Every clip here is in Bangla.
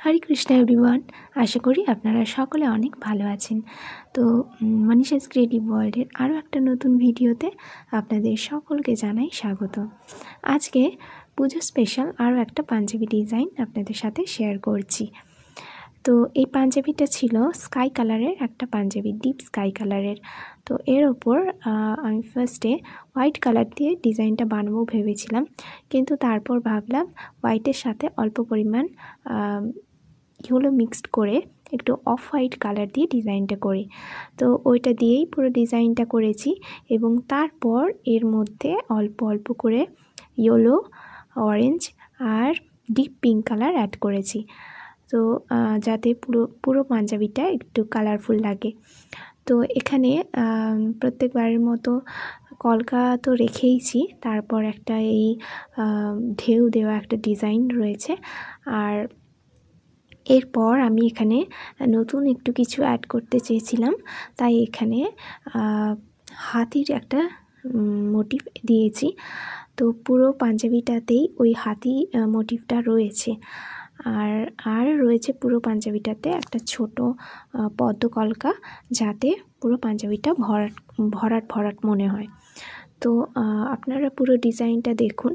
হরে কৃষ্ণ এভরিওয়ান, আশা করি আপনারা সকলে অনেক ভালো আছেন। তো মনীষাস ক্রিয়েটিভ ওয়ার্ল্ডের আরও একটা নতুন ভিডিওতে আপনাদের সকলকে জানাই স্বাগত। আজকে পুজো স্পেশাল আরও একটা পাঞ্জাবি ডিজাইন আপনাদের সাথে শেয়ার করছি। তো এই পাঞ্জাবিটা ছিল স্কাই কালারের একটা পাঞ্জাবি, ডিপ স্কাই কালারের। তো এর ওপর আমি ফার্স্টে হোয়াইট কালার দিয়ে ডিজাইনটা বানাবো ভেবেছিলাম, কিন্তু তারপর ভাবলাম হোয়াইটের সাথে অল্প পরিমাণ ইয়েলো মিক্সড করে একটু অফ হোয়াইট কালার দিয়ে ডিজাইনটা করি। তো ওইটা দিয়েই পুরো ডিজাইনটা করেছি এবং তারপর এর মধ্যে অল্প অল্প করে ইয়েলো, অরেঞ্জ আর ডিপ পিঙ্ক কালার অ্যাড করেছি, তো যাতে পুরো পাঞ্জাবিটা একটু কালারফুল লাগে। তো এখানে প্রত্যেকবারের মতো কলকা তো রেখেইছি, তারপর একটা এই ঢেউ দেওয়া একটা ডিজাইন রয়েছে। আর এরপর আমি এখানে নতুন একটু কিছু অ্যাড করতে চেয়েছিলাম, তাই এখানে হাতির একটা মোটিভ দিয়েছি। তো পুরো পাঞ্জাবিটাতেই ওই হাতি মোটিভটা রয়েছে। আর রয়েছে পুরো পাঞ্জাবিটাতে একটা ছোট পদ্ম কলকা, যাতে পুরো পাঞ্জাবিটা ভরাট ভরাট মনে হয়। তো আপনারা পুরো ডিজাইনটা দেখুন,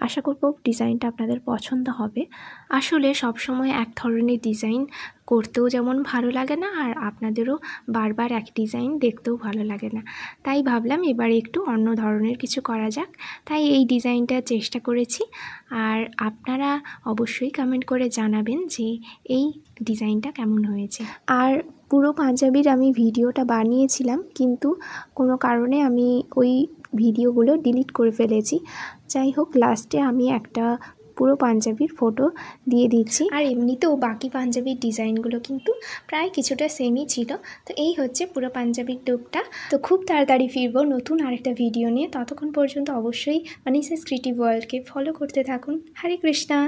আশা করব ডিজাইনটা আপনাদের পছন্দ হবে। আসলে সবসময় এক ধরনের ডিজাইন করতেও যেমন ভালো লাগে না, আর আপনাদেরও বারবার এক ডিজাইন দেখতেও ভালো লাগে না। তাই ভাবলাম এবার একটু অন্য ধরনের কিছু করা যাক, তাই এই ডিজাইনটা চেষ্টা করেছি। আর আপনারা অবশ্যই কমেন্ট করে জানাবেন যে এই ডিজাইনটা কেমন হয়েছে। আর পুরো পাঞ্জাবির আমি ভিডিওটা বানিয়েছিলাম, কিন্তু কোনো কারণে আমি ওই ভিডিওগুলো ডিলিট করে ফেলেছি। যাই হোক, লাস্টে আমি একটা পুরো পাঞ্জাবির ফটো দিয়ে দিচ্ছি। আর এমনিতেও বাকি পাঞ্জাবির ডিজাইনগুলো কিন্তু প্রায় কিছুটা সেমই ছিল। তো এই হচ্ছে পুরো পাঞ্জাবির লুকটা। তো খুব তাড়াতাড়ি ফিরবো নতুন আরেকটা ভিডিও নিয়ে। ততক্ষণ পর্যন্ত অবশ্যই মনীষাস ক্রিয়েটিভ ওয়ার্ল্ডকে ফলো করতে থাকুন। হরে কৃষ্ণা।